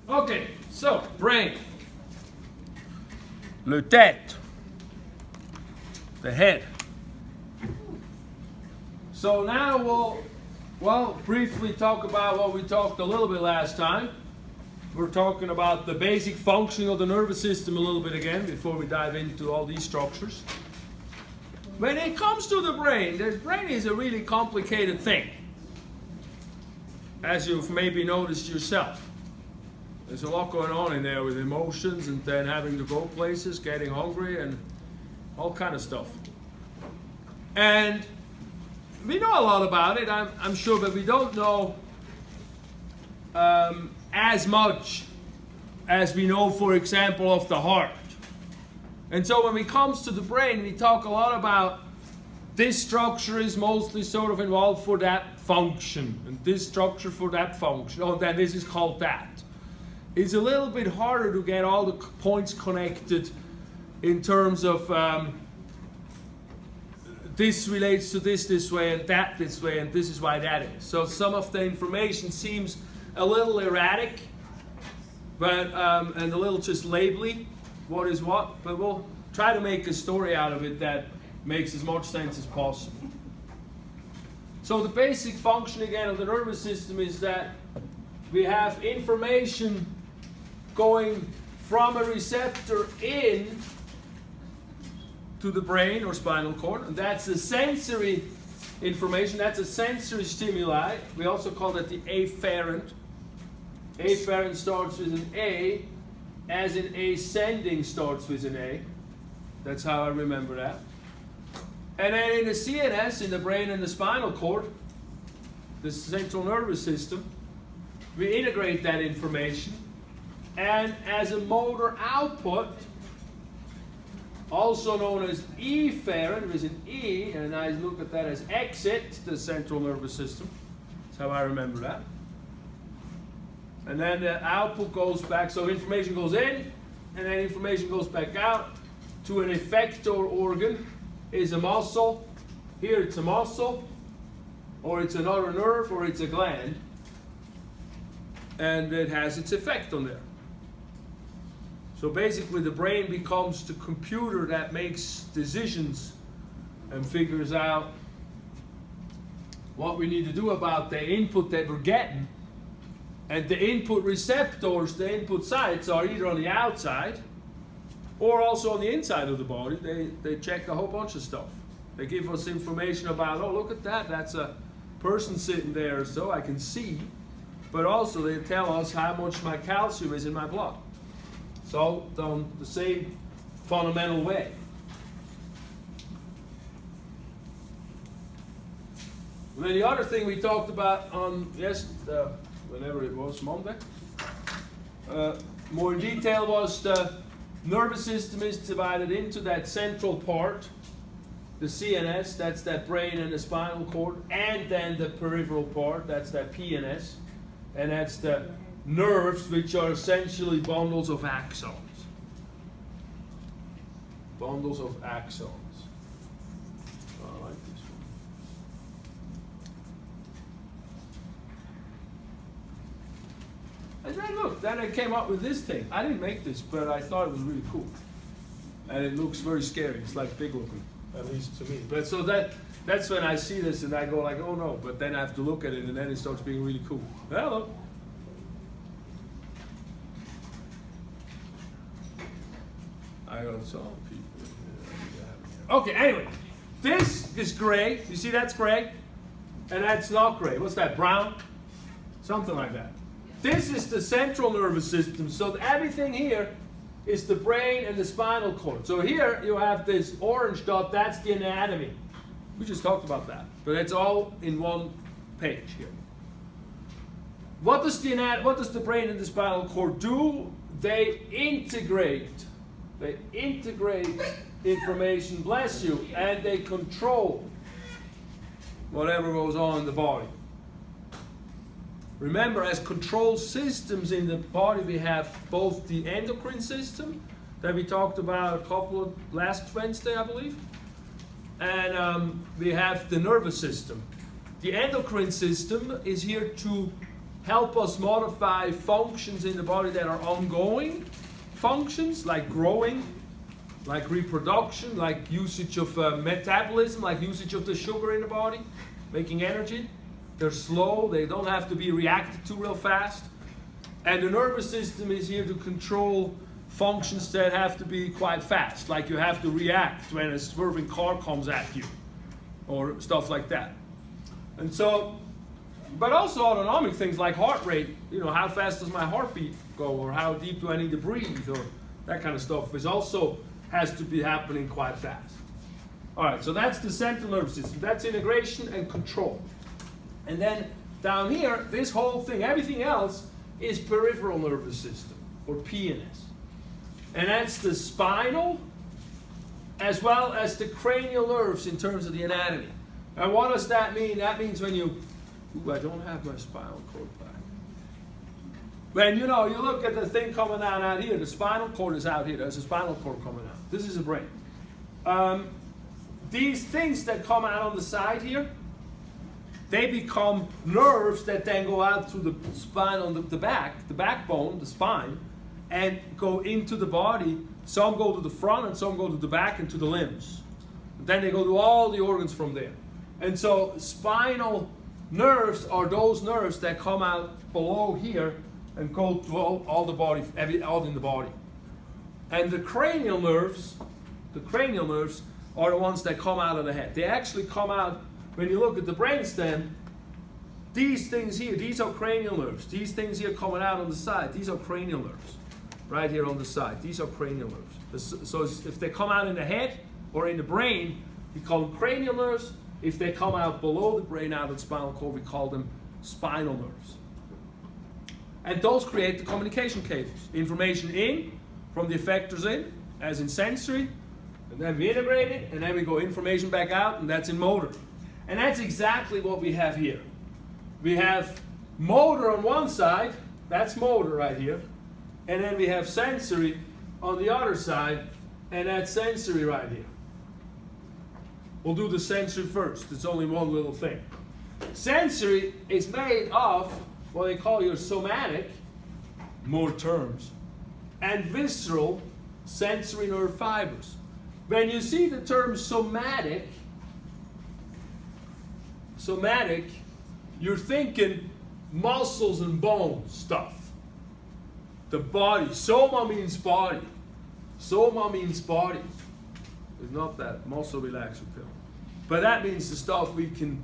Okay, so brain. Le tête. The head. So now we'll briefly talk about what we talked a little bit last time. We're talking about the basic functioning of the nervous system a little bit again before we dive into all these structures. When it comes to the brain is a really complicated thing, as you've maybe noticed yourself. There's a lot going on in there with emotions and then having to go places, getting hungry and all kind of stuff. And we know a lot about it, I'm sure, but we don't know as much as we know, for example, of the heart. And so when it comes to the brain, we talk a lot about this structure is mostly sort of involved for that function, and this structure for that function. Oh, then this is called that. It's a little bit harder to get all the points connected in terms of this relates to this way, and that this way, and this is why that is. So some of the information seems a little erratic, but and a little just labely, what is what, but we'll try to make a story out of it that makes as much sense as possible. So the basic function again of the nervous system is that we have information going from a receptor in to the brain or spinal cord, and that's the sensory information, that's a sensory stimuli. We also call that the afferent. Afferent starts with an A, as in ascending starts with an A. That's how I remember that. And then in the CNS, in the brain and the spinal cord, the central nervous system, we integrate that information, and as a motor output, also known as efferent, with an E, and I look at that as exit, the central nervous system. That's how I remember that. And then the output goes back, so information goes in, and then information goes back out to an effector organ, is a muscle. Here it's a muscle, or it's another nerve, or it's a gland, and it has its effect on there. So basically the brain becomes the computer that makes decisions and figures out what we need to do about the input that we're getting. And the input receptors, the input sites, are either on the outside or also on the inside of the body. They check a whole bunch of stuff. They give us information about, oh, look at that, that's a person sitting there, so I can see. But also they tell us how much my calcium is in my blood. So done the same fundamental way. And then the other thing we talked about on whenever it was, Monday, more in detail, was the nervous system is divided into that central part, the CNS, that's that brain and the spinal cord, and then the peripheral part, that's that PNS, and that's the nerves, which are essentially bundles of axons. Bundles of axons. I like this one. And then look, then I came up with this thing. I didn't make this, but I thought it was really cool. And it looks very scary. It's like big looking, at least to me. But so that's when I see this and I go like, oh no, but then I have to look at it and then it starts being really cool. Hello. I got some people. Okay, anyway, this is gray. You see that's gray? And that's not gray. What's that, brown? Something like that. This is the central nervous system. So everything here is the brain and the spinal cord. So here you have this orange dot, that's the anatomy. We just talked about that. But it's all in one page here. What does the brain and the spinal cord do? They integrate information, bless you, and they control whatever goes on in the body. Remember, as control systems in the body, we have both the endocrine system that we talked about last Wednesday, I believe, and we have the nervous system. The endocrine system is here to help us modify functions in the body that are ongoing functions, like growing, like reproduction, like usage of metabolism, like usage of the sugar in the body, making energy. They're slow, they don't have to be reacted to real fast. And the nervous system is here to control functions that have to be quite fast, like you have to react when a swerving car comes at you, or stuff like that. And so, but also autonomic things like heart rate, you know, how fast does my heartbeat go, or how deep do I need to breathe, or that kind of stuff is also has to be happening quite fast. All right, so that's the central nervous system. That's integration and control. And then down here, this whole thing, everything else is peripheral nervous system, or PNS. And that's the spinal as well as the cranial nerves in terms of the anatomy. And what does that mean? That means when you, ooh, I don't have my spinal cord back. When you know, you look at the thing coming down out here, the spinal cord is out here, there's a spinal cord coming out. This is a brain. These things that come out on the side here, they become nerves that then go out through the spine on the back, the backbone, the spine, and go into the body. Some go to the front and some go to the back and to the limbs. Then they go to all the organs from there. And so spinal nerves are those nerves that come out below here and go to all the body, all in the body. And the cranial nerves are the ones that come out of the head. They actually come out, when you look at the brainstem, these things here, these are cranial nerves. These things here coming out on the side, these are cranial nerves. Right here on the side, these are cranial nerves. So if they come out in the head or in the brain, we call them cranial nerves. If they come out below the brain, out of the spinal cord, we call them spinal nerves. And those create the communication cables. Information in, from the effectors in, as in sensory, and then we integrate it, and then we go information back out, and that's in motor. And that's exactly what we have here. We have motor on one side, that's motor right here, and then we have sensory on the other side, and that's sensory right here. We'll do the sensory first. It's only one little thing. Sensory is made of what they call your somatic, more terms, and visceral sensory nerve fibers. When you see the term somatic, you're thinking muscles and bones stuff. The body. Soma means body. Soma means body. It's not that muscle relaxer pill. But that means the stuff we can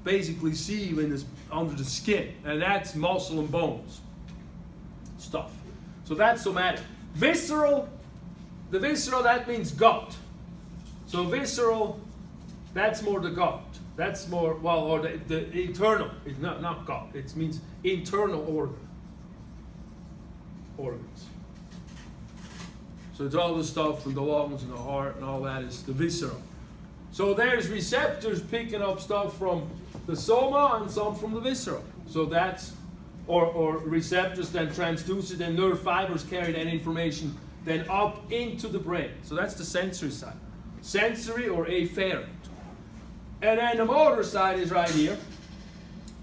basically see when it's under the skin. And that's muscle and bones stuff. So that's somatic. Visceral, the visceral, that means gut. So visceral, that's more the gut. That's more, well, or the internal. It's not gut. It means internal organs. So it's all the stuff from the lungs and the heart and all that is the visceral. So there's receptors picking up stuff from the soma and some from the visceral. So that's, or receptors then transduce it, and nerve fibers carry that information then up into the brain. So that's the sensory side. Sensory or afferent. And then the motor side is right here.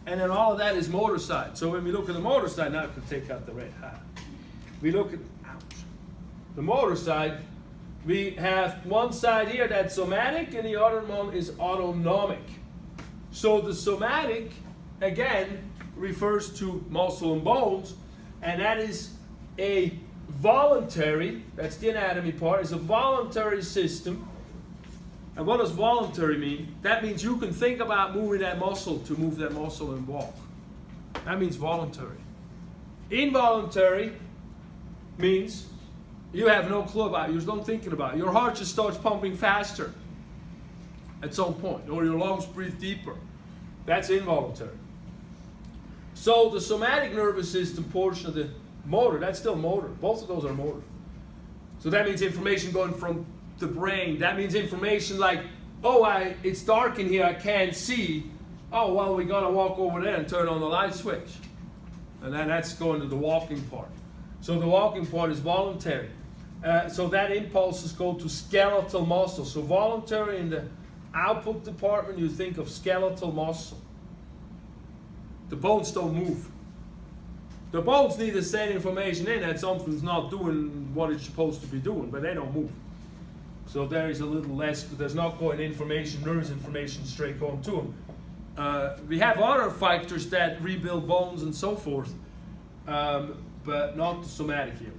And then all of that is motor side. So when we look at the motor side, now I can take out the red hat. We look at, the motor side, we have one side here that's somatic and the other one is autonomic. So the somatic, again, refers to muscle and bones, and that is a voluntary, that's the anatomy part, is a voluntary system. And what does voluntary mean? That means you can think about moving that muscle to move that muscle and walk. That means voluntary. Involuntary means you have no clue about it. You're not thinking about it. Your heart just starts pumping faster at some point, or your lungs breathe deeper. That's involuntary. So the somatic nervous system portion of the motor, that's still motor. Both of those are motor. So that means information going from the brain. That means information like, oh, it's dark in here, I can't see. Oh, well, we gotta walk over there and turn on the light switch. And then that's going to the walking part. So the walking part is voluntary. So that impulses go to skeletal muscle. So voluntary in the output department, you think of skeletal muscle. The bones don't move. The bones need to send information in that something's not doing what it's supposed to be doing, but they don't move. So there is a little less, there's not going nervous information straight going to them. We have other factors that rebuild bones and so forth, but not the somatic here.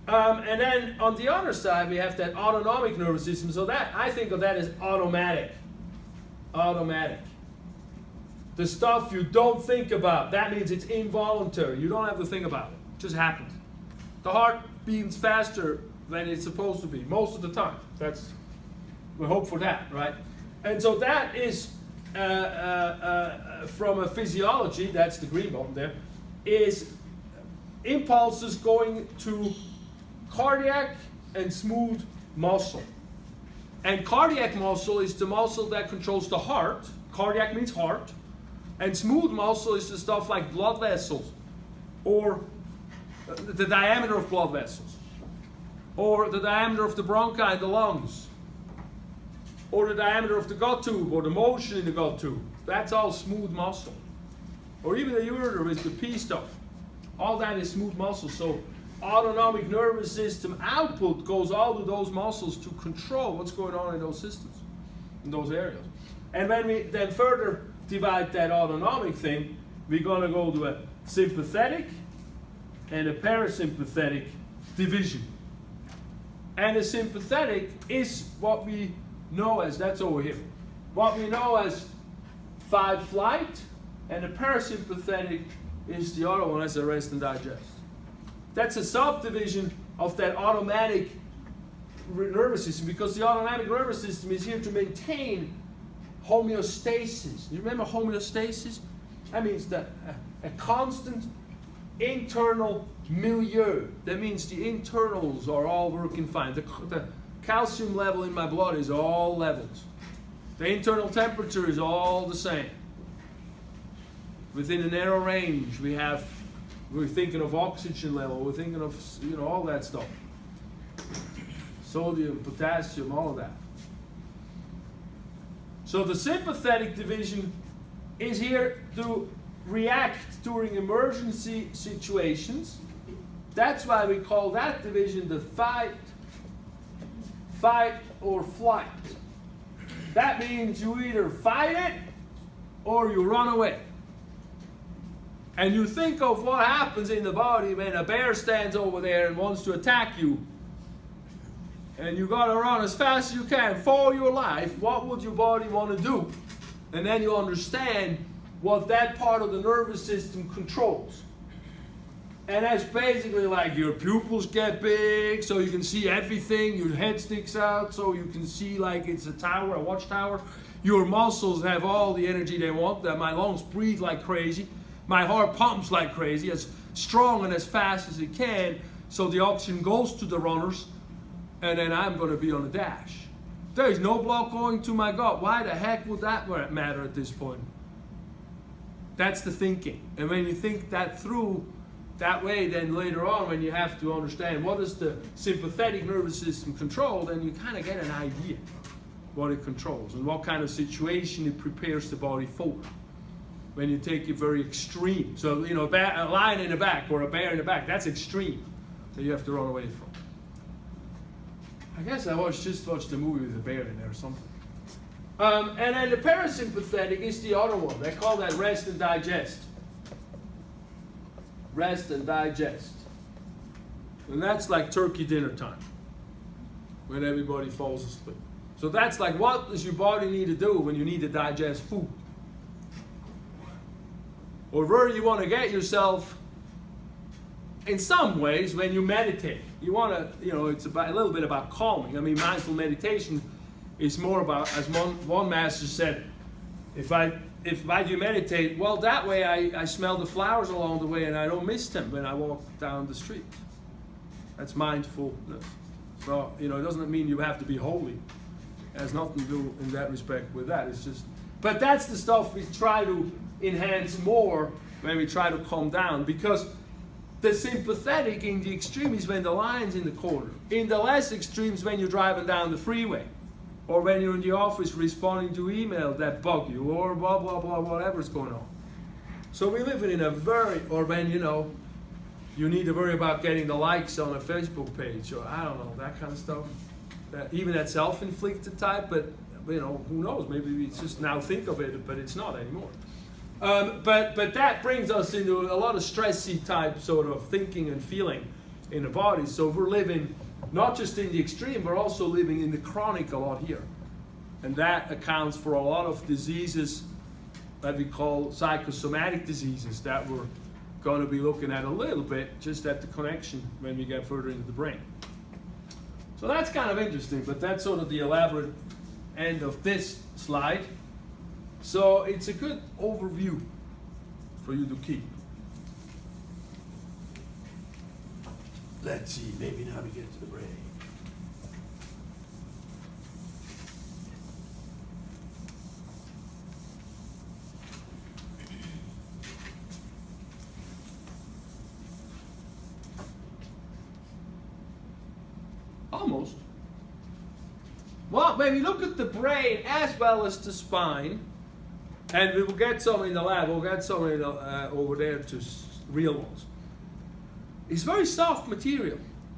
And then on the other side, we have that autonomic nervous system. So that, I think of that as automatic. Automatic. The stuff you don't think about, that means it's involuntary. You don't have to think about it. It just happens. The heart beats faster than it's supposed to be, most of the time. We hope for that, right? And so that is, from a physiology, that's the green button there, is impulses going to cardiac and smooth muscle. And cardiac muscle is the muscle that controls the heart. Cardiac means heart. And smooth muscle is the stuff like blood vessels, or the diameter of blood vessels, or the diameter of the bronchi, the lungs, or the diameter of the gut tube, or the motion in the gut tube. That's all smooth muscle. Or even the ureter is the P stuff. All that is smooth muscle. So autonomic nervous system output goes all to those muscles to control what's going on in those systems, in those areas. And when we then further divide that autonomic thing, we're going to go to a sympathetic and a parasympathetic division. And the sympathetic is what we know as, that's over here, what we know as fight flight, and the parasympathetic is the other one, as a rest and digest. That's a subdivision of that automatic nervous system, because the autonomic nervous system is here to maintain homeostasis. You remember homeostasis? That means that a constant internal milieu. That means the internals are all working fine. The calcium level in my blood is all leveled. The internal temperature is all the same. Within a narrow range, we're thinking of oxygen level, we're thinking of, all that stuff. Sodium, potassium, all of that. So the sympathetic division is here to react during emergency situations. That's why we call that division the fight or flight. That means you either fight it or you run away. And you think of what happens in the body when a bear stands over there and wants to attack you. And you gotta run as fast as you can for your life. What would your body want to do? And then you understand what that part of the nervous system controls. And that's basically like your pupils get big so you can see everything. Your head sticks out so you can see like it's a tower, a watchtower. Your muscles have all the energy they want. That my lungs breathe like crazy. My heart pumps like crazy, as strong and as fast as it can, so the oxygen goes to the runners, and then I'm going to be on the dash. There is no blood going to my gut. Why the heck would that matter at this point? That's the thinking. And when you think that through that way, then later on, when you have to understand what does the sympathetic nervous system control, then you kind of get an idea what it controls and what kind of situation it prepares the body for. When you take it very extreme. So, a lion in the back or a bear in the back, that's extreme that you have to run away from. I guess I just watched the movie with a bear in there or something. And then the parasympathetic is the other one. They call that rest and digest. Rest and digest. And that's like turkey dinner time, when everybody falls asleep. So that's like, what does your body need to do when you need to digest food? Or where you want to get yourself in some ways when you meditate. You want to, it's about a little bit about calming. I mean, mindful meditation is more about, as one master said, if I do meditate, well, that way I smell the flowers along the way and I don't miss them when I walk down the street. That's mindfulness. So, it doesn't mean you have to be holy. It has nothing to do in that respect with that. It's just, but that's the stuff we try to enhance more when we try to calm down, because the sympathetic in the extreme is when the lion's in the corner. In the less extremes, when you're driving down the freeway, or when you're in the office responding to email that bug you, or blah blah blah, whatever's going on. So we live in a very, or when you need to worry about getting the likes on a Facebook page, or I don't know, that kind of stuff. Even that self-inflicted type, but you know, who knows? Maybe we just now think of it, but it's not anymore. But that brings us into a lot of stressy type sort of thinking and feeling in the body. So we're living not just in the extreme, we're also living in the chronic a lot here. And that accounts for a lot of diseases that we call psychosomatic diseases that we're going to be looking at a little bit, just at the connection when we get further into the brain. So that's kind of interesting, but that's sort of the elaborate end of this slide. So it's a good overview for you to keep. Let's see, maybe now we get to the brain. Almost. Well, when we look at the brain as well as the spine, and we will get some in the lab, we'll get some in the, over there to real ones. It's very soft material,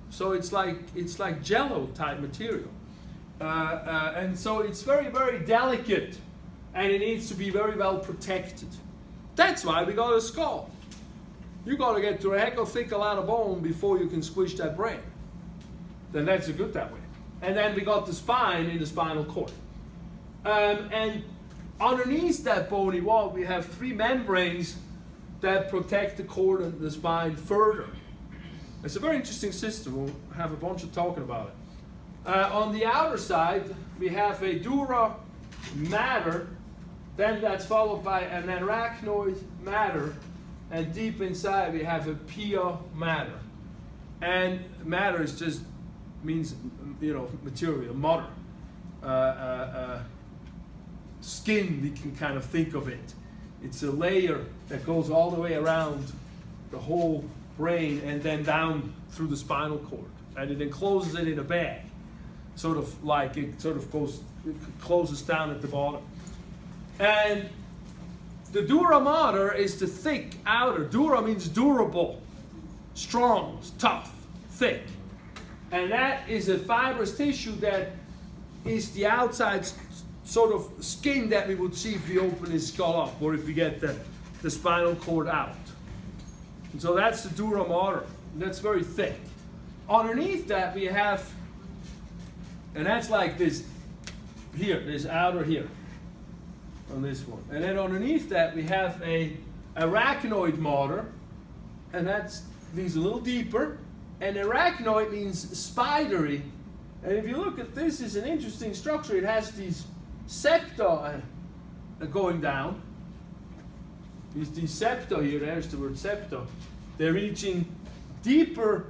so it's like jello type material, and so it's very, very delicate, and it needs to be very well protected. That's why we got a skull. You got to get to a heck of thick a lot of bone before you can squish that brain. Then that's good that way. And then we got the spine in the spinal cord, and underneath that bony wall we have three membranes that protect the cord and the spine further. It's a very interesting system. We'll have a bunch of talking about it. On the outer side, we have a dura mater, then that's followed by an arachnoid mater, and deep inside we have a pia mater. And mater is just means, you know, material, matter. Skin, we can kind of think of it. It's a layer that goes all the way around the whole brain and then down through the spinal cord, and it encloses it in a bag, sort of like it sort of goes, it closes down at the bottom. And the dura mater is the thick outer. Dura means durable, strong, tough, thick, and that is a fibrous tissue that is the outside sort of skin that we would see if we open his skull up, or if we get the spinal cord out. And so that's the dura mater. That's very thick. Underneath that we have, and that's like this here, this outer here, on this one. And then underneath that we have a arachnoid mater, and that's means a little deeper. And arachnoid means spidery. And if you look at this, it's an interesting structure. It has these septa going down. These septa here, there's the word septa. They're reaching deeper,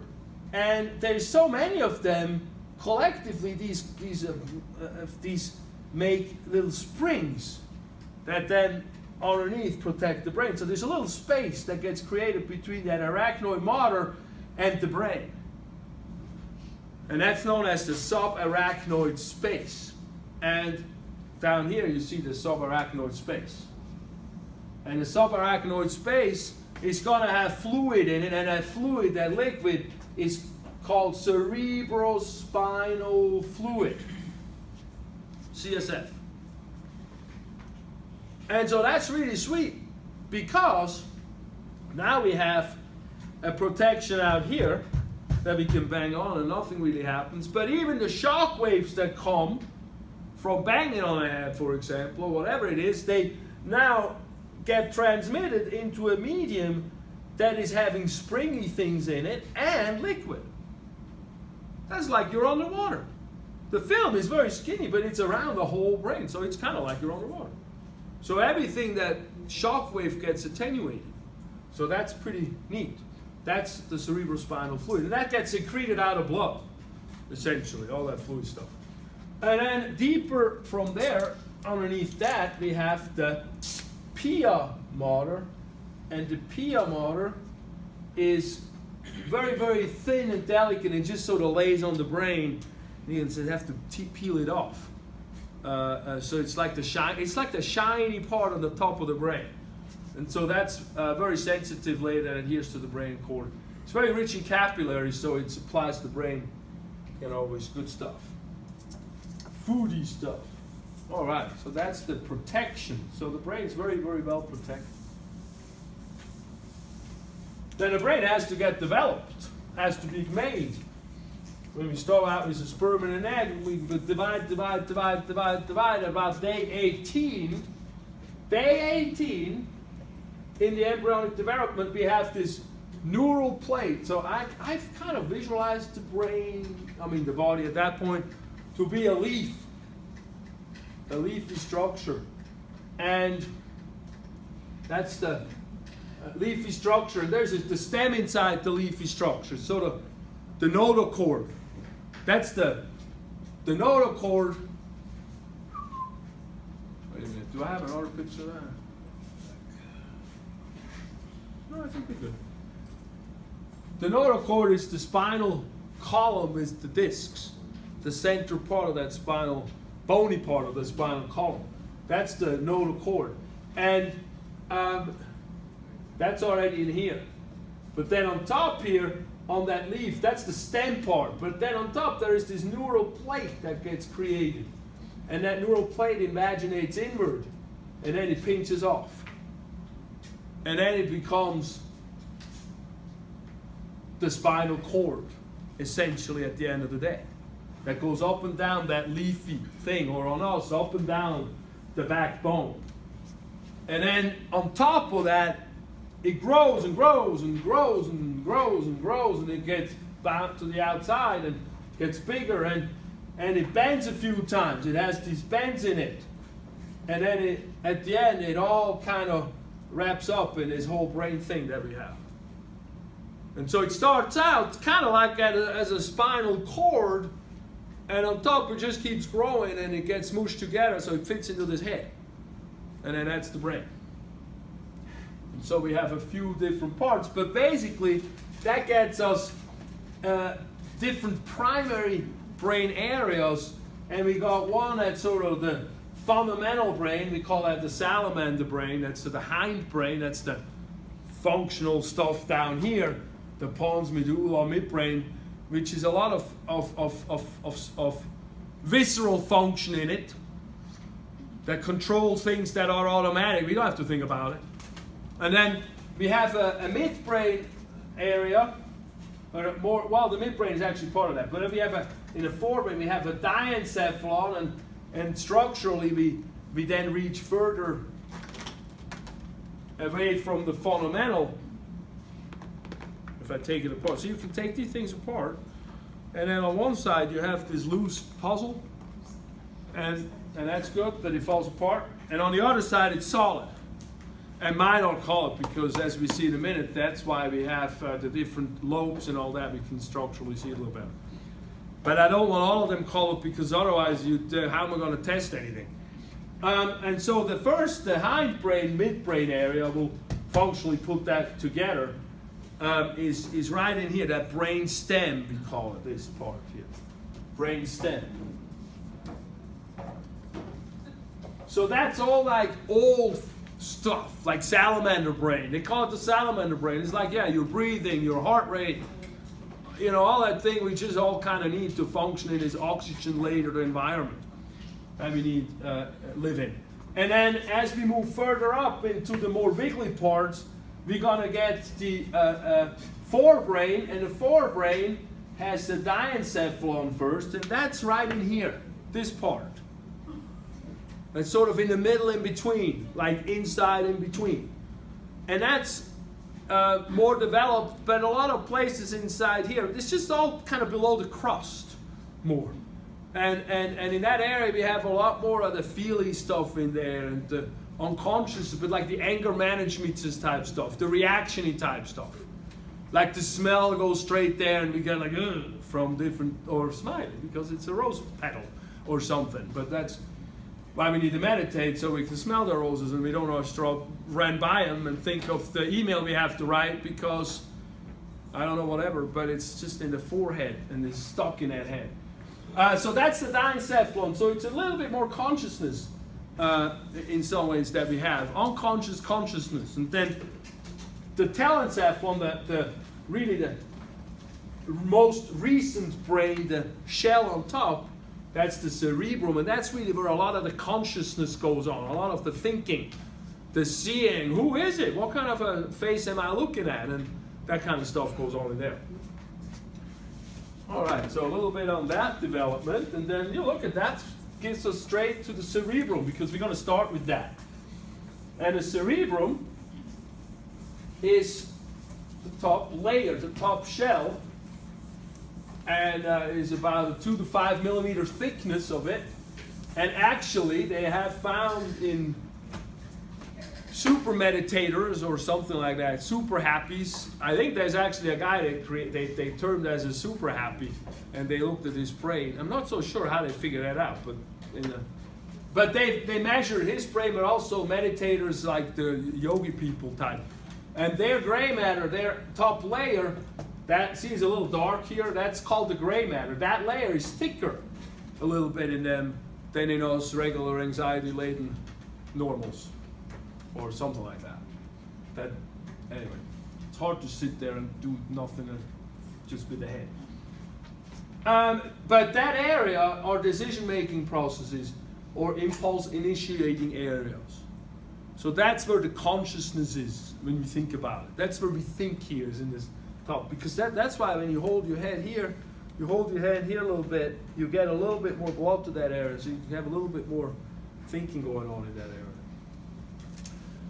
and there's so many of them. Collectively, these make little springs that then underneath protect the brain. So there's a little space that gets created between that arachnoid mater and the brain. And that's known as the subarachnoid space. And down here you see the subarachnoid space. And the subarachnoid space is going to have fluid in it, and that fluid, that liquid, is called cerebrospinal fluid, CSF. And so that's really sweet, because now we have a protection out here that we can bang on and nothing really happens. But even the shock waves that come from banging on a head, for example, or whatever it is, they now get transmitted into a medium that is having springy things in it and liquid. That's like you're underwater. The film is very skinny, but it's around the whole brain, so it's kind of like you're underwater. So everything that shock wave gets attenuated. So that's pretty neat. That's the cerebrospinal fluid. And that gets secreted out of blood, essentially, all that fluid stuff. And then deeper from there, underneath that, we have the pia mater. And the pia mater is very, very thin and delicate, and it just sort of lays on the brain. And you have to peel it off. So it's like the shiny part on the top of the brain. And so that's a very sensitive layer that adheres to the brain cord. It's very rich in capillaries, so it supplies the brain, you know, with good stuff. Foodie stuff. All right, so that's the protection. So the brain's very, very well protected. Then the brain has to get developed, has to be made. When we start out with a sperm and an egg, we divide. About day 18, in the embryonic development, we have this neural plate. So I've kind of visualized the brain, the body at that point, to be a leafy structure. And that's the leafy structure. And there's the stem inside the leafy structure. So the notochord. That's the notochord. Wait a minute, do I have another picture of that? No, I think we're good. The notochord is the spinal column with the discs, the central part of that spinal, bony part of the spinal column. That's the notochord. And that's already in here. But then on top here, on that leaf, that's the stem part. But then on top there is this neural plate that gets created. And that neural plate imaginates inward. And then it pinches off. And then it becomes the spinal cord, essentially, at the end of the day. That goes up and down that leafy thing, or on us, up and down the backbone. And then on top of that, it grows and grows and grows and grows and grows, and it gets back to the outside and gets bigger, and it bends a few times. It has these bends in it. And then at the end, it all kind of wraps up in this whole brain thing that we have. And so it starts out kind of like as a spinal cord, and on top it just keeps growing and it gets smooshed together so it fits into this head. And then that's the brain. And so we have a few different parts, but basically that gets us different primary brain areas, and we got one that's sort of the fundamental brain. We call that the salamander brain. That's the hind brain. That's the functional stuff down here, the pons medulla midbrain, which is a lot of visceral function in it that controls things that are automatic. We don't have to think about it. And then we have a midbrain area, or more. Well, the midbrain is actually part of that. But if we have in the forebrain, we have a diencephalon, and structurally we then reach further away from the fundamental. If I take it apart, so you can take these things apart, and then on one side you have this loose puzzle, and that's good that it falls apart, and on the other side it's solid. And mine don't call it because, as we see in a minute, that's why we have the different lobes and all that. We can structurally see it a little better. But I don't want all of them called because otherwise, how am I going to test anything? And so the hindbrain, midbrain area, will functionally put that together, is right in here, that brain stem, we call it, this part here. Brain stem. So that's all like old stuff, like salamander brain. They call it the salamander brain. It's like, yeah, your breathing, your heart rate, all that thing we just all kind of need to function in this oxygen-laden environment that we need live in. And then as we move further up into the more wiggly parts, we're gonna get the forebrain, and the forebrain has the diencephalon first, and that's right in here, this part. It's sort of in the middle, in between, like inside in between. And that's more developed, but a lot of places inside here, it's just all kind of below the crust more. And in that area, we have a lot more of the feely stuff in there, and the unconscious, but like the anger management type stuff, the reaction-y type stuff. Like the smell goes straight there, and we get like, from different, or smiling, because it's a rose petal or something. But that's why we need to meditate, so we can smell the roses and we don't have to run by them and think of the email we have to write because, I don't know, whatever, but it's just in the forehead and it's stuck in that head. So that's the diencephalon. So it's a little bit more consciousness in some ways that we have. Unconscious consciousness. And then the telencephalon, really the most recent brain, the shell on top, that's the cerebrum, and that's really where a lot of the consciousness goes on, a lot of the thinking, the seeing, who is it? What kind of a face am I looking at? And that kind of stuff goes on in there. All right, so a little bit on that development, and then you look at that, gets us straight to the cerebrum, because we're going to start with that. And the cerebrum is the top layer, the top shell, and is about a 2 to 5 millimeter thickness of it. And actually, they have found in super meditators or something like that, super happies. I think there's actually a guy they termed as a super happy, and they looked at his brain. I'm not so sure how they figured that out, but they measured his brain, but also meditators like the yogi people type. And their gray matter, their top layer, that see is a little dark here, that's called the gray matter. That layer is thicker a little bit in them than in us regular anxiety-laden normals, or something like that. Anyway, it's hard to sit there and do nothing and just with the head. But that area are decision-making processes or impulse-initiating areas. So that's where the consciousness is when you think about it. That's where we think here is in this top. Because that's why when you hold your head here, you hold your head here a little bit, you get a little bit more blood to that area, so you can have a little bit more thinking going on in that area.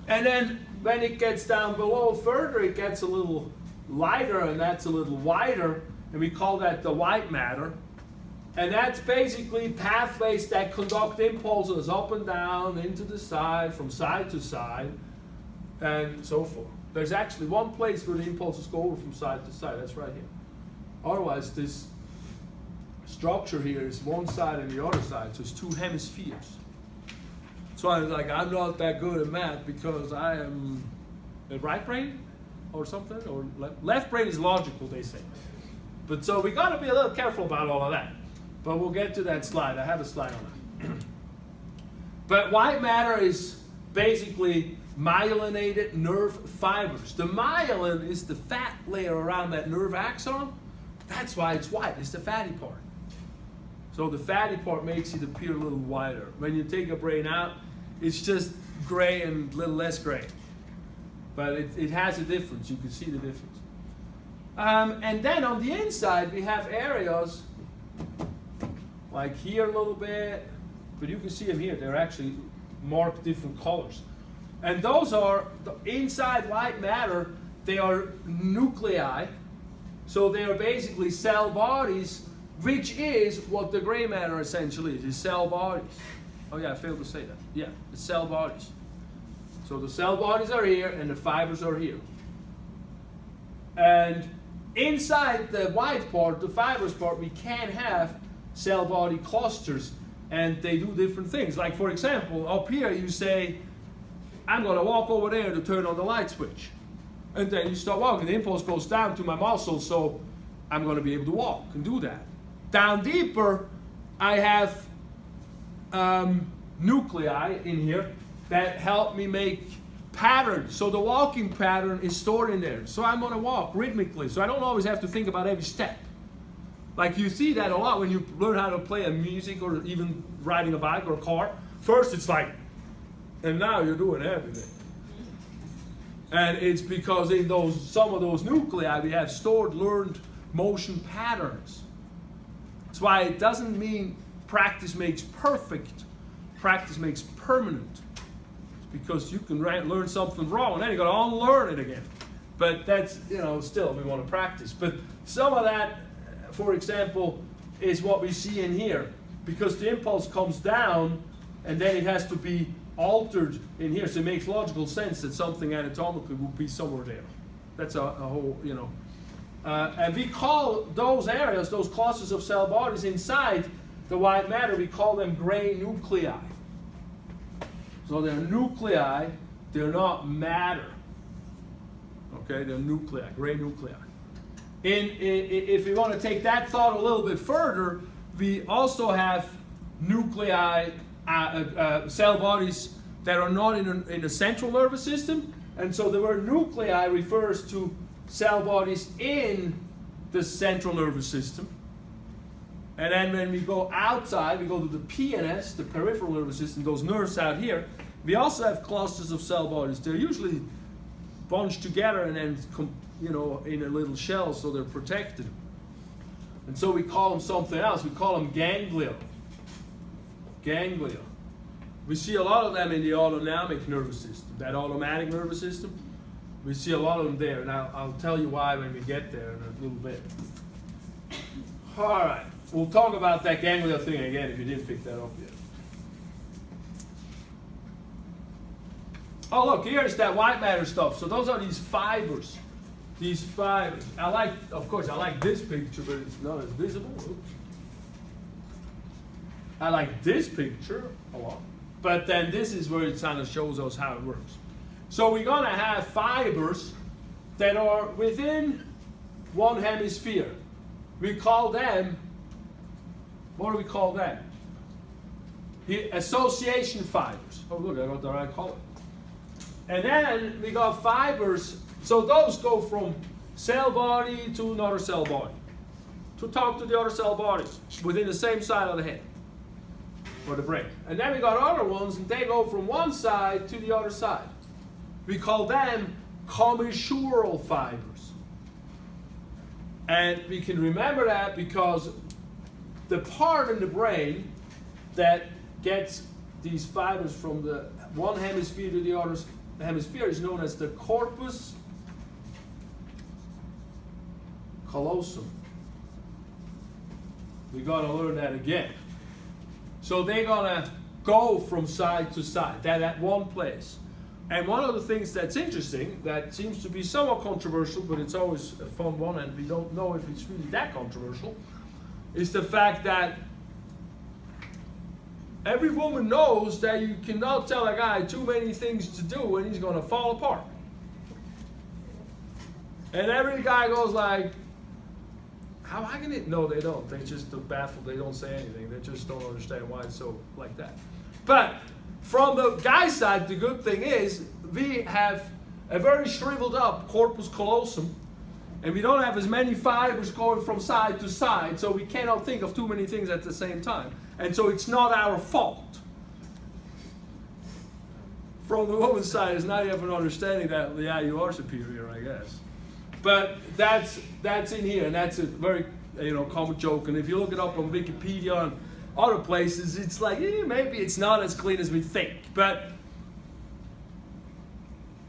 And then when it gets down below further, it gets a little lighter, and that's a little wider, and we call that the white matter. And that's basically pathways that conduct impulses up and down, into the side, from side to side, and so forth. There's actually one place where the impulses go over from side to side, that's right here. Otherwise, this structure here is one side and the other side, so it's two hemispheres. So I was like, I'm not that good at math because I am a right brain or something, or left brain is logical, they say. But so we got to be a little careful about all of that. But we'll get to that slide. I have a slide on that. But white matter is basically myelinated nerve fibers. The myelin is the fat layer around that nerve axon. That's why it's white. It's the fatty part. So the fatty part makes it appear a little whiter. When you take a brain out, it's just gray and a little less gray. But it has a difference. You can see the difference. And then on the inside, we have areas like here a little bit, but you can see them here. They're actually marked different colors. And those are, the inside white matter, they are nuclei. So they are basically cell bodies, which is what the gray matter essentially is cell bodies. Oh yeah, I failed to say that. Yeah, it's cell bodies. So the cell bodies are here and the fibers are here. And inside the white part, the fibers part, we can have cell body clusters, and they do different things. Like for example, up here you say, I'm going to walk over there to turn on the light switch. And then you start walking. The impulse goes down to my muscles, so I'm going to be able to walk and do that. Down deeper, I have nuclei in here that help me make patterns. So the walking pattern is stored in there. So I'm going to walk rhythmically. So I don't always have to think about every step. Like you see that a lot when you learn how to play a music or even riding a bike or a car. First it's like, and now you're doing everything. And it's because in some of those nuclei we have stored learned motion patterns. That's why it doesn't mean practice makes perfect. Practice makes permanent. It's because you can learn something wrong and then you got to unlearn it again. But that's, still we want to practice. But some of that, for example, is what we see in here. Because the impulse comes down and then it has to be altered in here. So it makes logical sense that something anatomically will be somewhere there. That's a whole, and we call those areas, those clusters of cell bodies inside the white matter, we call them gray nuclei. So they're nuclei, they're not matter. Okay, they're nuclei, gray nuclei. If we want to take that thought a little bit further, we also have nuclei, cell bodies that are not in the central nervous system. And so the word nuclei refers to cell bodies in the central nervous system. And then when we go outside, we go to the PNS, the peripheral nervous system, those nerves out here. We also have clusters of cell bodies. They're usually bunched together and then, in a little shell, so they're protected. And so we call them something else. We call them ganglia. Ganglia. We see a lot of them in the autonomic nervous system, that automatic nervous system. We see a lot of them there, and I'll tell you why when we get there in a little bit. All right. We'll talk about that ganglia thing again if you didn't pick that up yet. Oh, look, here's that white matter stuff. So those are these fibers. These fibers. Of course, I like this picture, but it's not as visible. Oops. I like this picture a lot. But then this is where it kind of shows us how it works. So we're going to have fibers that are within one hemisphere. We call them, what do we call them? The association fibers. Oh, look, I got the right color. And then we got fibers, so those go from cell body to another cell body, to talk to the other cell bodies within the same side of the head, or the brain. And then we got other ones, and they go from one side to the other side. We call them commissural fibers. And we can remember that because the part in the brain that gets these fibers from the one hemisphere to the other hemisphere is known as the corpus callosum. We got to learn that again. So they're going to go from side to side, that at one place. And one of the things that's interesting, that seems to be somewhat controversial, but it's always a fun one, and we don't know if it's really that controversial, is the fact that every woman knows that you cannot tell a guy too many things to do and he's going to fall apart. And every guy goes like, how I can it? No, they don't. They just are baffled. They don't say anything. They just don't understand why it's so like that. But from the guy's side, the good thing is we have a very shriveled up corpus callosum, and we don't have as many fibers going from side to side, so we cannot think of too many things at the same time. And so it's not our fault. From the woman's side, it's not even understanding that, yeah, you are superior, I guess. But that's in here, and that's a very common joke. And if you look it up on Wikipedia and other places, it's like, maybe it's not as clean as we think. But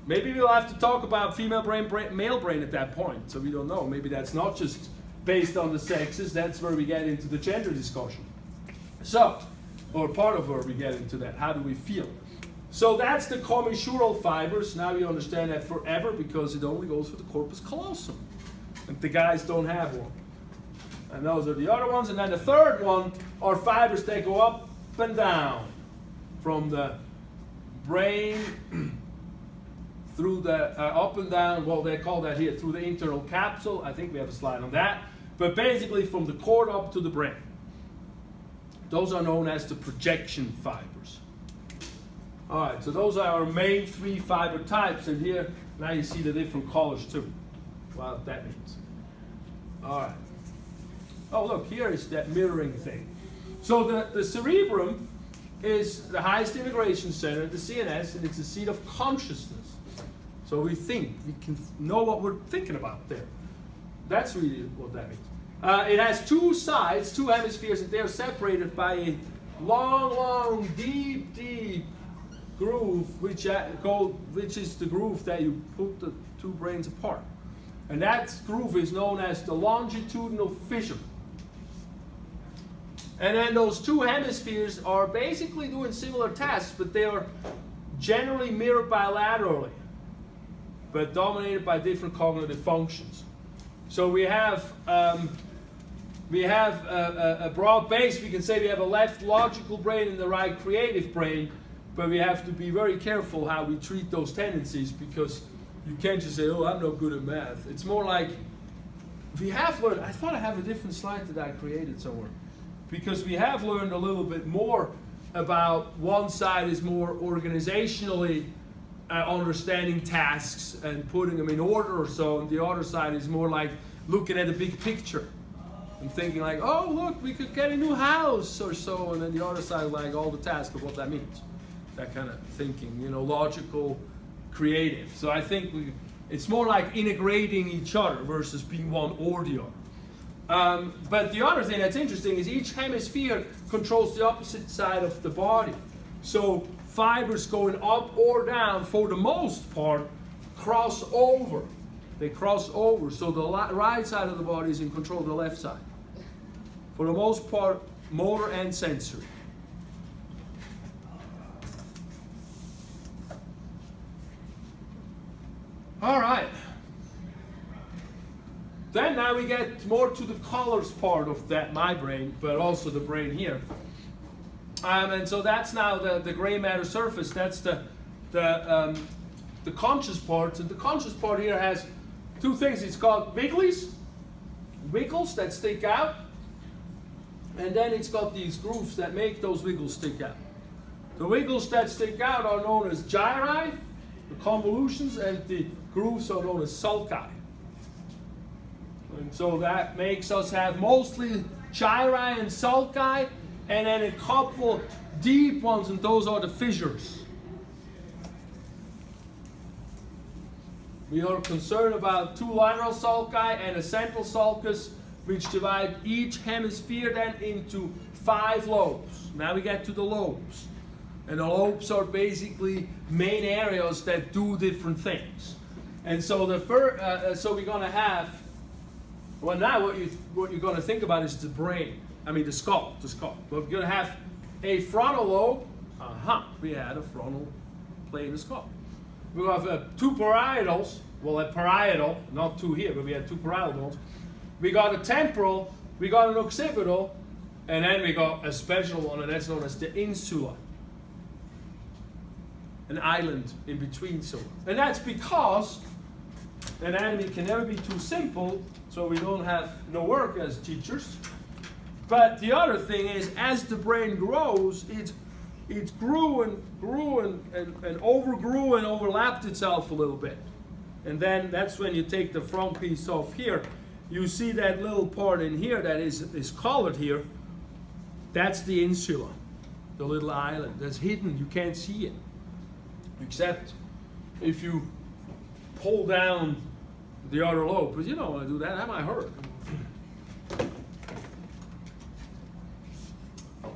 maybe we'll have to talk about female brain, male brain at that point. So we don't know. Maybe that's not just based on the sexes. That's where we get into the gender discussion. So, or part of where we get into that. How do we feel? So that's the commissural fibers. Now you understand that forever because it only goes for the corpus callosum. And the guys don't have one. And those are the other ones. And then the third one are fibers that go up and down from the brain through the up and down, well, they call that here, through the internal capsule. I think we have a slide on that. But basically from the cord up to the brain. Those are known as the projection fibers. All right, so those are our main three fiber types. And here, now you see the different colors too. What that means. All right. Oh, look, here is that mirroring thing. So the cerebrum is the highest integration center, the CNS, and it's the seat of consciousness. So we think, we can know what we're thinking about there. That's really what that means. It has two sides, two hemispheres, and they're separated by a long, deep groove, which is the groove that you put the two brains apart. And that groove is known as the longitudinal fissure. And then those two hemispheres are basically doing similar tasks, but they are generally mirrored bilaterally, but dominated by different cognitive functions. So we have a broad base. We can say we have a left logical brain and the right creative brain, but we have to be very careful how we treat those tendencies, because you can't just say, oh, I'm no good at math. It's more like, we have learned, I thought I have a different slide that I created somewhere, because we have learned a little bit more about one side is more organizationally understanding tasks and putting them in order or so, and the other side is more like looking at the big picture and thinking like, oh look, we could get a new house or so, and then the other side like all the tasks of what that means, that kind of thinking, you know, logical, creative. So I think it's more like integrating each other versus being one or the other. But the other thing that's interesting is each hemisphere controls the opposite side of the body. So fibers going up or down, for the most part, cross over. They cross over. So the right side of the body is in control of the left side. For the most part, motor and sensory. All right. Then now we get more to the colors part of that, my brain, but also the brain here. And so that's now the gray matter surface. That's the conscious part. And the conscious part here has two things. It's called wiggles that stick out. And then it's got these grooves that make those wiggles stick out. The wiggles that stick out are known as gyri, the convolutions, and the grooves are known as sulci. And so that makes us have mostly gyri and sulci, and then a couple deep ones, and those are the fissures. We are concerned about two lateral sulci and a central sulcus, which divide each hemisphere then into 5 lobes. Now we get to the lobes. And the lobes are basically main areas that do different things. And so so we're going to have, well now what you're going to think about is the brain. I mean the skull. But we're going to have a frontal lobe. We had a frontal plane in the skull. We have 2 parietals. Well, a parietal, not 2 here, but we had 2 parietal bones. We got a temporal, we got an occipital, and then we got a special one, and that's known as the insula. An island in between. So, and that's because anatomy can never be too simple, so we don't have no work as teachers. But the other thing is, as the brain grows, it grew and overgrew and overlapped itself a little bit. And then that's when you take the front piece off here. You see that little part in here that is colored here. That's the insula, the little island that's hidden. You can't see it. Except if you pull down the other lobe. But you don't want to do that, that might hurt.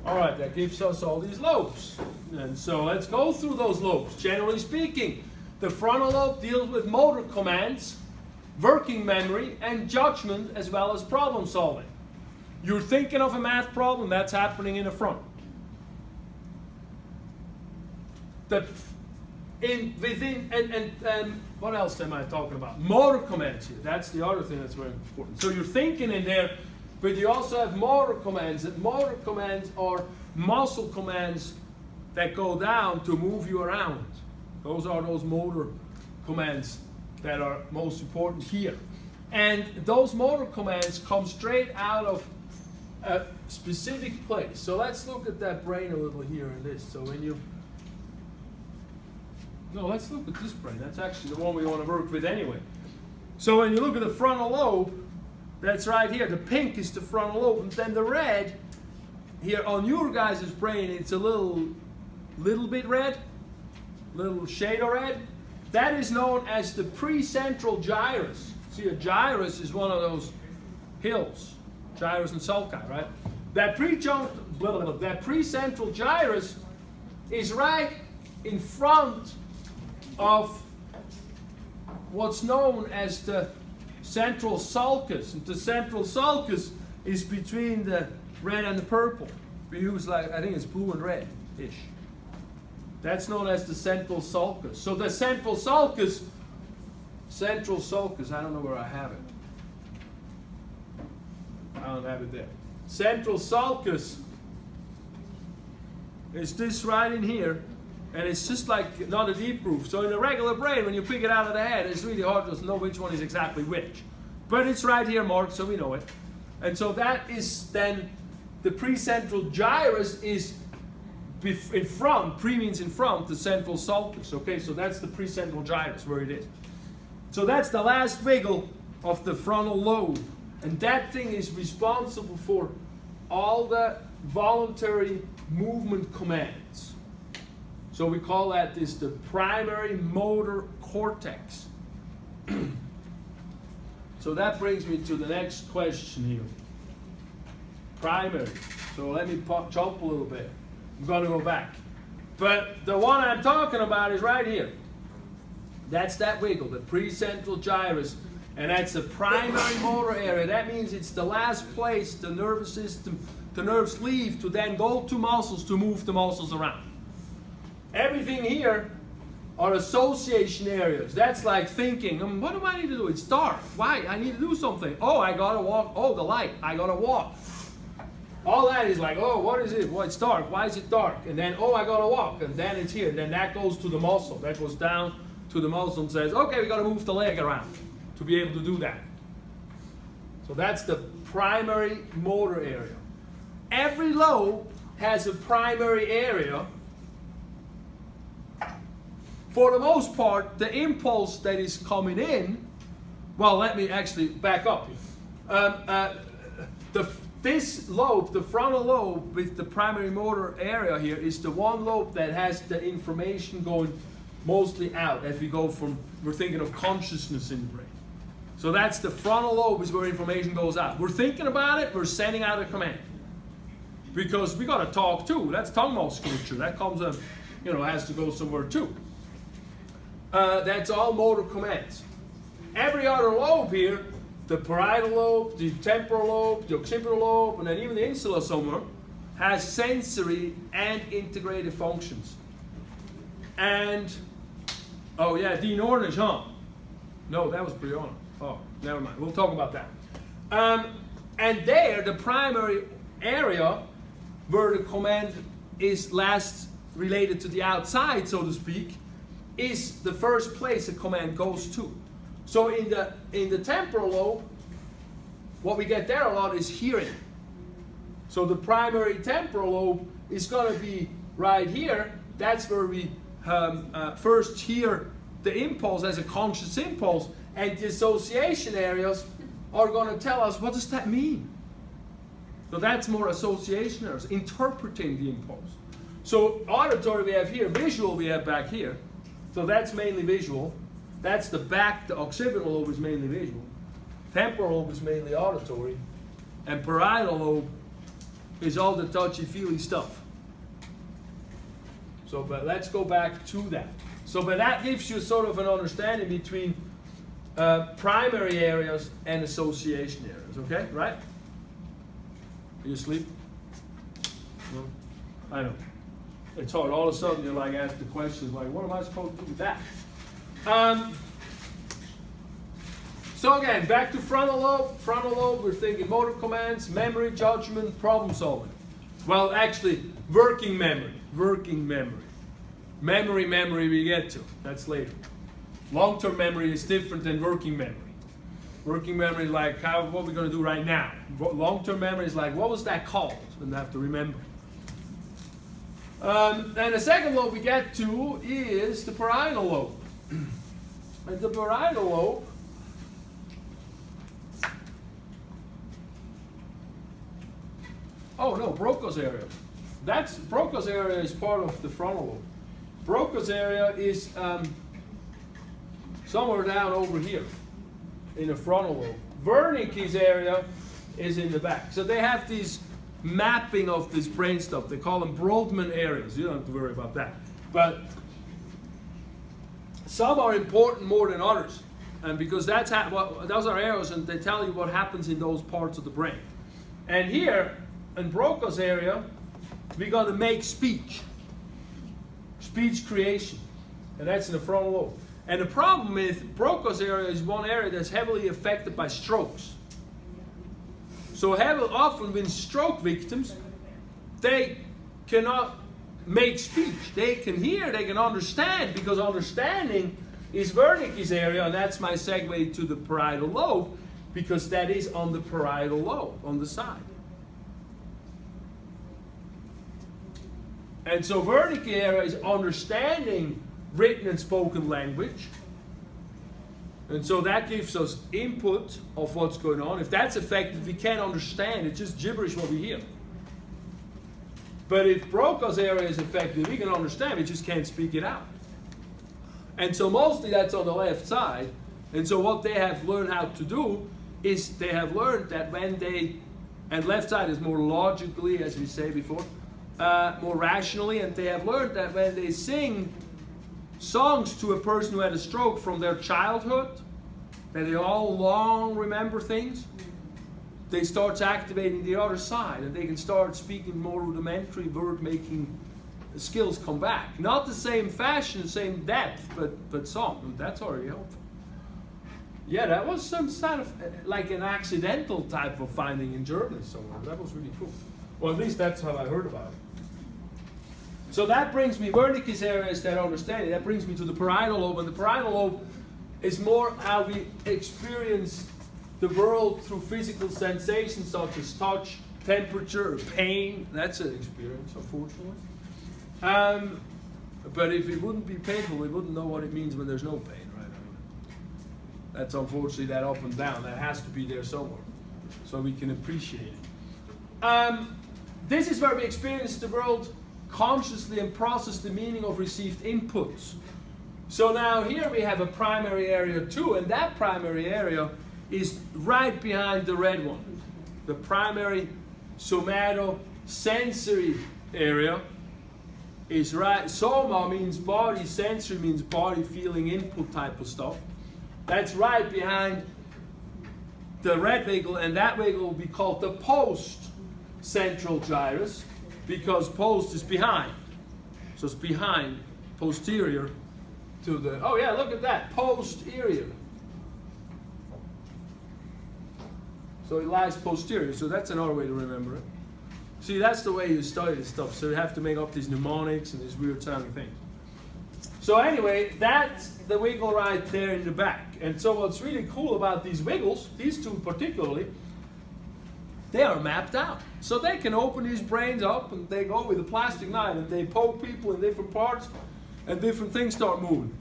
All right, that gives us all these lobes. And so let's go through those lobes. Generally speaking, the frontal lobe deals with motor commands, working memory, and judgment, as well as problem solving. You're thinking of a math problem, that's happening in the front. What else am I talking about? Motor commands here. That's the other thing that's very important. So you're thinking in there, but you also have motor commands. And motor commands are muscle commands that go down to move you around. Those are those motor commands that are most important here. And those motor commands come straight out of a specific place. So let's look at that brain a little here in this. So when you let's look at this brain. That's actually the one we want to work with anyway. So when you look at the frontal lobe, that's right here. The pink is the frontal lobe, and then the red here on your guys' brain, it's a little bit red, little shade of red. That is known as the precentral gyrus. See, a gyrus is one of those hills, gyrus and sulci, right? That precentral gyrus is right in front of what's known as the central sulcus. And the central sulcus is between the red and the purple. We use like, I think it's blue and red-ish. That's known as the central sulcus. So the central sulcus, I don't know where I have it. I don't have it there. Central sulcus is this right in here, and it's just like not a deep groove. So in a regular brain, when you pick it out of the head, it's really hard to know which one is exactly which. But it's right here marked, so we know it. And so that is then the precentral gyrus is in front, pre means in front, the central sulcus. Okay, so that's the precentral gyrus where it is. So that's the last wiggle of the frontal lobe. And that thing is responsible for all the voluntary movement commands. So we call that the primary motor cortex. So that brings me to the next question here. Primary. So let me jump a little bit. I'm going to go back. But the one I'm talking about is right here. That's that wiggle, the precentral gyrus. And that's the primary motor area. That means it's the last place the nervous system, the nerves leave to then go to muscles to move the muscles around. Everything here are association areas. That's like thinking, what do I need to do? It's dark. Why? I need to do something. Oh, I gotta walk. Oh, the light. I gotta walk. All that is like, oh, what is it? Well, it's dark. Why is it dark? And then, oh, I gotta walk. And then it's here. And then that goes to the muscle. That goes down to the muscle and says, okay, we gotta move the leg around to be able to do that. So that's the primary motor area. Every lobe has a primary area. For the most part, the impulse that is coming in, well, let me actually back up here. This lobe, the frontal lobe with the primary motor area here, is the one lobe that has the information going mostly out as we go from, we're thinking of consciousness in the brain. So that's the frontal lobe is where information goes out. We're thinking about it, we're sending out a command. Because we got to talk too. That's tongue musculature. That comes up, has to go somewhere too. That's all motor commands. Every other lobe here, the parietal lobe, the temporal lobe, the occipital lobe, and then even the insula somewhere, has sensory and integrative functions. And, oh yeah, Dean Ornish, huh? No, that was Brianna. Oh, never mind. We'll talk about that. And there, the primary area where the command is last related to the outside, so to speak, is the first place a command goes to. So in the temporal lobe, what we get there a lot is hearing. So the primary temporal lobe is going to be right here. That's where we first hear the impulse as a conscious impulse, and the association areas are going to tell us, what does that mean? So that's more association areas, interpreting the impulse. So auditory we have here, visual we have back here. So that's mainly visual. That's the back, the occipital lobe is mainly visual. Temporal lobe is mainly auditory. And parietal lobe is all the touchy-feely stuff. So, but let's go back to that. So, but that gives you sort of an understanding between primary areas and association areas, okay? Right? Are you asleep? No? I know. It's hard. All of a sudden you're like asked the question, like, what am I supposed to do with that? So again, back to frontal lobe. Frontal lobe, we're thinking motor commands, memory, judgment, problem solving. Well, actually, working memory. Working memory. Memory we get to. That's later. Long-term memory is different than working memory. Working memory is like, what we're going to do right now. Long-term memory is like, what was that called? And I have to remember. And the second lobe we get to is the parietal lobe. And the parietal lobe Broca's area. Broca's area is part of the frontal lobe. Broca's area is somewhere down over here in the frontal lobe. Wernicke's area is in the back. So they have these mapping of this brain stuff. They call them Brodmann areas. You don't have to worry about that. But some are important more than others. And because those are areas and they tell you what happens in those parts of the brain. And here, in Broca's area, we're going to make speech. Speech creation. And that's in the frontal lobe. And the problem with Broca's area is one area that's heavily affected by strokes. So often when stroke victims, they cannot make speech. They can hear, they can understand, because understanding is Wernicke's area, and that's my segue to the parietal lobe, because that is on the parietal lobe, on the side. And so Wernicke area is understanding written and spoken language. And so that gives us input of what's going on. If that's affected, we can't understand. It's just gibberish what we hear. But if Broca's area is affected, we can understand. We just can't speak it out. And so mostly that's on the left side. And so what they have learned how to do is they have learned that when they, and left side is more logically, as we say before, more rationally, and they have learned that when they sing songs to a person who had a stroke from their childhood, that they all long remember things, they start activating the other side, and they can start speaking more rudimentary word-making skills come back. Not the same fashion, same depth, but some. And that's already helpful. Yeah, that was some sort of like an accidental type of finding in Germany somewhere. That was really cool. Well, at least that's how I heard about it. So that brings me, Wernicke's area is that understanding. That brings me to the parietal lobe, and the parietal lobe is more how we experience the world through physical sensations such as touch, temperature, pain. That's an experience, unfortunately. But if it wouldn't be painful, we wouldn't know what it means when there's no pain, right? I mean, that's unfortunately that up and down. That has to be there somewhere so we can appreciate it. This is where we experience the world consciously and process the meaning of received inputs. So now here we have a primary area too, and that primary area is right behind the red one. The primary somatosensory area is right. Soma means body, sensory means body feeling input type of stuff. That's right behind the red vagal, and that vagal will be called the post-central gyrus, because post is behind. So it's behind, posterior to the, oh yeah, look at that, posterior. So it lies posterior, so that's another way to remember it. See, that's the way you study this stuff, so you have to make up these mnemonics and these weird sounding things. So anyway, that's the wiggle right there in the back. And so what's really cool about these wiggles, these two particularly, they are mapped out. So they can open these brains up and they go with a plastic knife and they poke people in different parts and different things start moving.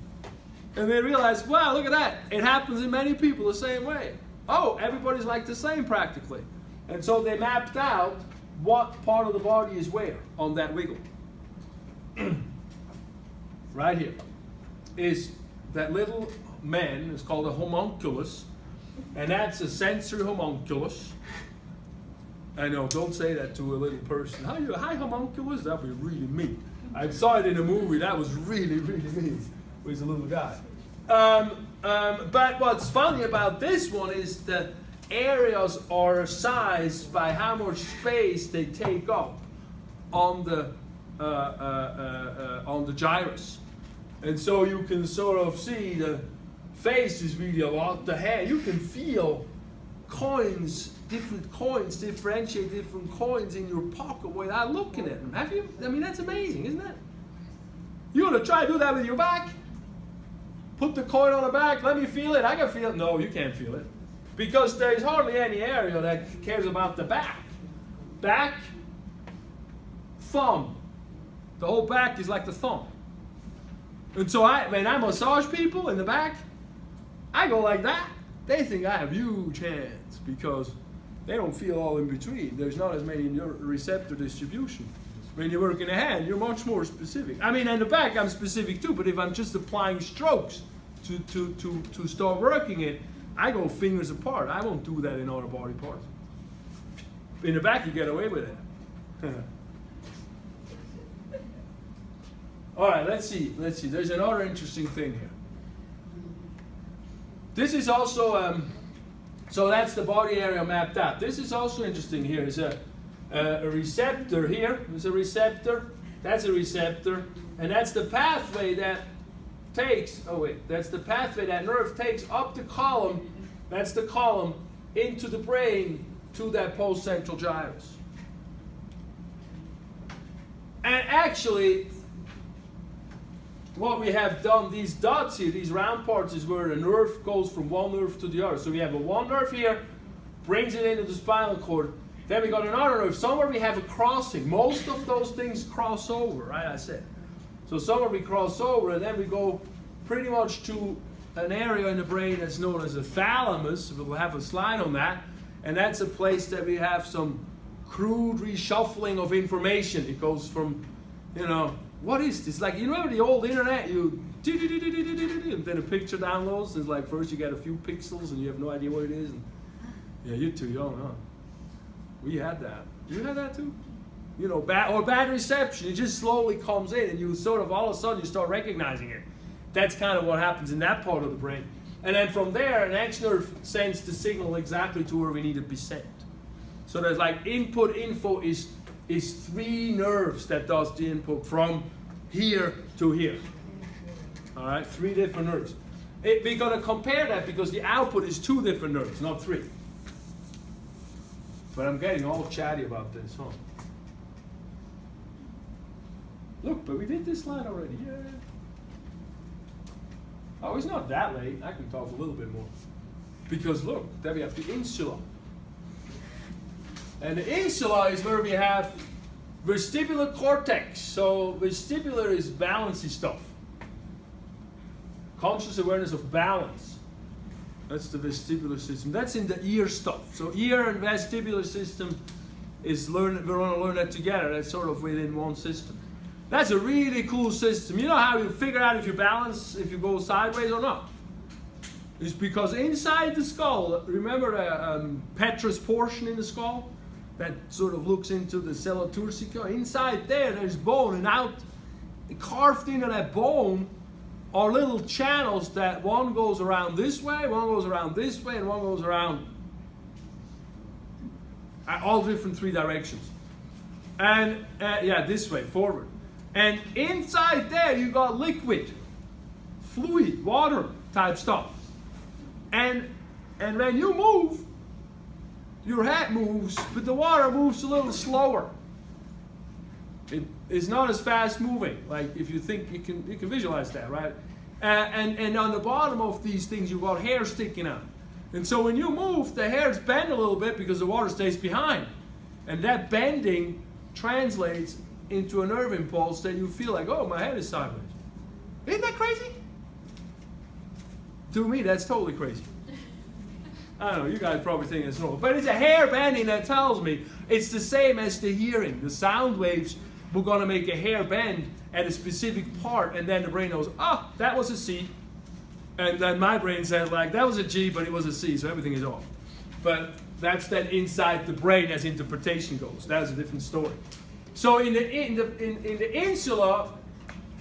And they realize, wow, look at that. It happens in many people the same way. Oh, everybody's like the same practically. And so they mapped out what part of the body is where on that wiggle. Right here is that little man, it's called a homunculus, and that's a sensory homunculus. I know, don't say that to a little person. Hi, homunculus, that would be really mean. I saw it in a movie, that was really, really mean. He's a little guy. But what's funny about this one is the areas are sized by how much space they take up on the gyrus. And so you can sort of see the face is really a lot, the head, you can feel coins, different coins, differentiate different coins in your pocket without looking at them. Have you? I mean, that's amazing, isn't it? You want to try to do that with your back? Put the coin on the back, let me feel it. I can feel it. No, you can't feel it. Because there's hardly any area that cares about the back. Back, thumb. The whole back is like the thumb. And so when I massage people in the back, I go like that. They think I have huge hands because they don't feel all in between. There's not as many receptor distribution. When you work in a hand, you're much more specific. I mean, in the back, I'm specific too, but if I'm just applying strokes to start working it, I go fingers apart. I won't do that in other body parts. In the back, you get away with it. All right, let's see. There's another interesting thing here. This is also, so that's the body area mapped out. This is also interesting here. There's a receptor here. There's a receptor. That's a receptor. And that's the pathway that takes, that's the pathway that nerve takes up the column. That's the column into the brain to that post-central gyrus. And actually, what we have done, these dots here, these round parts, is where the nerve goes from one nerve to the other. So we have one nerve here, brings it into the spinal cord, Then we got another nerve. Somewhere we have a crossing. Most of those things cross over, right? I said. So somewhere we cross over, and then we go pretty much to an area in the brain that's known as the thalamus. We'll have a slide on that. And that's a place that we have some crude reshuffling of information. It goes from, what is this? Like, you remember the old internet? You and then a picture downloads. It's like first you get a few pixels and you have no idea what it is. And, yeah, you're too young, huh? We had that. You had that too? Bad reception. It just slowly comes in and you sort of all of a sudden you start recognizing it. That's kind of what happens in that part of the brain. And then from there, an X nerve sends the signal exactly to where we need it to be sent. So there's like input info is 3 nerves that does the input from here to here. All right, 3 different nerves. We're going to compare that because the output is 2 different nerves, not 3. But I'm getting all chatty about this, huh? Look, but we did this slide already. Yeah. Oh, it's not that late. I can talk a little bit more. Because look, then we have the insula. And the insula is where we have vestibular cortex. So vestibular is balancey stuff. Conscious awareness of balance. That's the vestibular system. That's in the ear stuff. So ear and vestibular system is we're going to learn that together. That's sort of within one system. That's a really cool system. You know how you figure out if you balance, if you go sideways or not? It's because inside the skull, remember the petrous portion in the skull? That sort of looks into the sella turcica. Inside there's bone, and out, carved into that bone, are little channels that one goes around this way, one goes around this way, and one goes around all different 3 directions. And this way, forward. And inside there you got liquid, fluid, water type stuff. And when you move, your head moves, but the water moves a little slower. It's not as fast moving. Like if you think you can visualize that, right? And on the bottom of these things you got hair sticking out. And so when you move, the hairs bend a little bit because the water stays behind. And that bending translates into a nerve impulse that you feel like, oh, my head is sideways. Isn't that crazy? To me, that's totally crazy. I don't know, you guys probably think it's normal. But it's a hair bending that tells me it's the same as the hearing. The sound waves, we're going to make a hair bend at a specific part, and then the brain knows, that was a C. And then my brain says, like, that was a G, but it was a C, so everything is off. But that's then inside the brain as interpretation goes. That's a different story. So in the insula,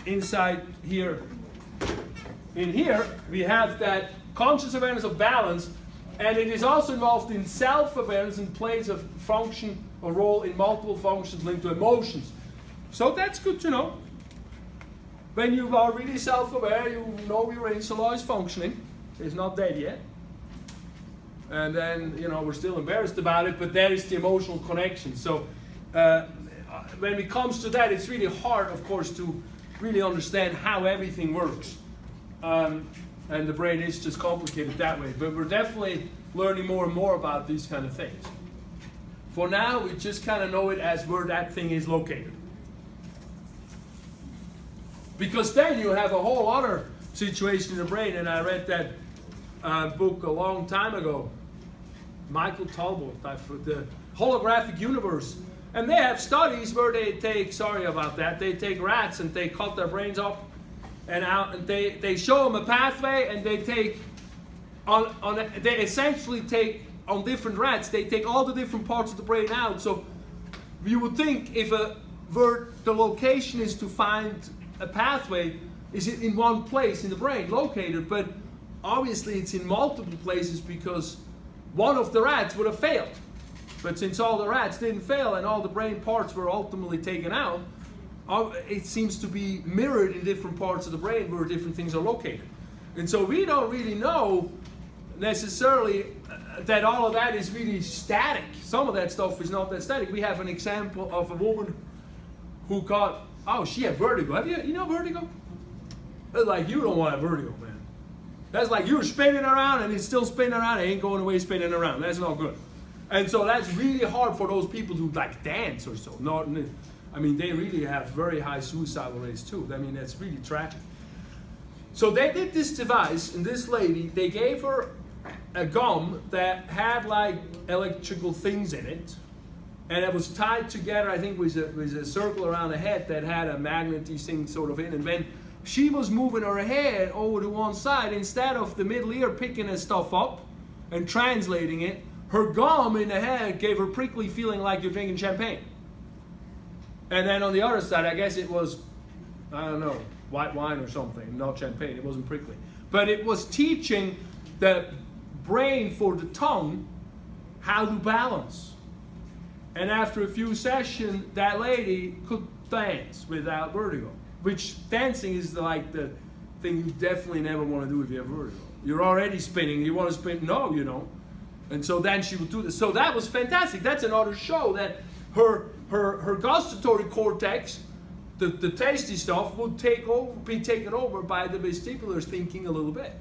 inside here, in here, we have that conscious awareness of balance, and it is also involved in self-awareness and plays a function, a role in multiple functions linked to emotions. So that's good to know. When you are really self-aware, you know your insula is functioning. It's not dead yet. And then, we're still embarrassed about it, but there is the emotional connection. So when it comes to that, it's really hard, of course, to really understand how everything works. And the brain is just complicated that way. But we're definitely learning more and more about these kind of things. For now, we just kind of know it as where that thing is located. Because then you have a whole other situation in the brain, and I read that book a long time ago. Michael Talbot, the Holographic Universe. And they have studies where they take, they take rats and they cut their brains up and out, and they show them a pathway, and they take they essentially take on different rats, they take all the different parts of the brain out. So you would think where the location is to find a pathway is in one place in the brain located, but obviously it's in multiple places because one of the rats would have failed. But since all the rats didn't fail and all the brain parts were ultimately taken out, it seems to be mirrored in different parts of the brain where different things are located. And so we don't really know necessarily that all of that is really static. Some of that stuff is not that static. We have an example of a woman who got, she had vertigo. Have you know vertigo? That's like, you don't want to have vertigo, man. That's like you're spinning around and it's still spinning around. It ain't going away spinning around. That's not good. And so that's really hard for those people who like dance or so. I mean, they really have very high suicidal rates too. I mean, that's really tragic. So they did this device, and this lady, they gave her a gum that had like electrical things in it, and it was tied together, I think, with a circle around the head that had a magnetic thing sort of in. And when she was moving her head over to one side, instead of the middle ear picking that stuff up and translating it, her gum in the head gave her prickly feeling like you're drinking champagne. And then on the other side, I guess it was, I don't know, white wine or something, not champagne. It wasn't prickly. But it was teaching the brain for the tongue how to balance. And after a few sessions, that lady could dance without vertigo. Which dancing is like the thing you definitely never want to do if you have vertigo. You're already spinning. You want to spin? No, you don't. And so then she would do this. So that was fantastic. That's another show that her gustatory cortex, the tasty stuff, would be taken over by the vestibular thinking a little bit,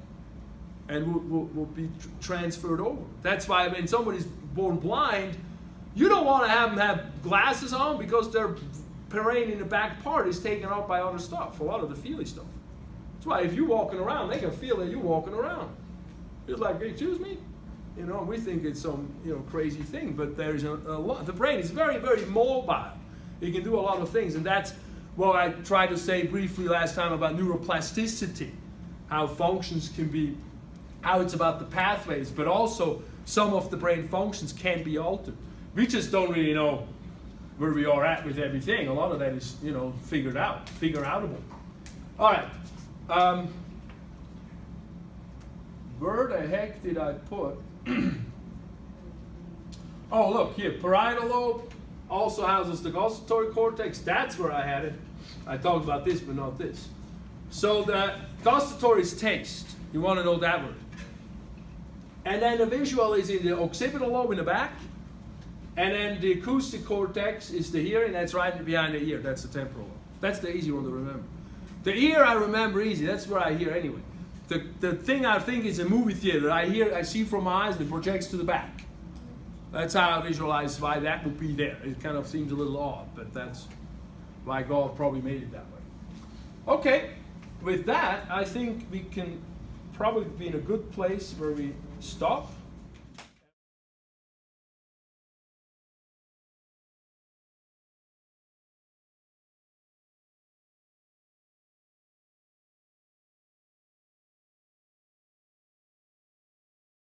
and will be transferred over. That's why when somebody's born blind, you don't want to have them have glasses on because their brain in the back part is taken up by other stuff, a lot of the feely stuff. That's why if you're walking around, they can feel that you're walking around. It's like, excuse me? You know, we think it's some crazy thing, but there's a lot. The brain is very, very mobile. It can do a lot of things, and that's what I tried to say briefly last time about neuroplasticity, how functions can be, how it's about the pathways, but also some of the brain functions can be altered. We just don't really know where we are at with everything. A lot of that is, figure-outable. All right. Where the heck did I put? Oh, look here. Parietal lobe also houses the gustatory cortex. That's where I had it. I talked about this, but not this. So the gustatory is taste. You want to know that word. And then the visual is in the occipital lobe in the back. And then the acoustic cortex is the hearing. That's right behind the ear. That's the temporal lobe. That's the easy one to remember. The ear I remember easy. That's where I hear anyway. The thing I think is a movie theater. I see from my eyes and it projects to the back. That's how I visualize why that would be there. It kind of seems a little odd, but that's why God probably made it that way. Okay, with that, I think we can probably be in a good place where we stop.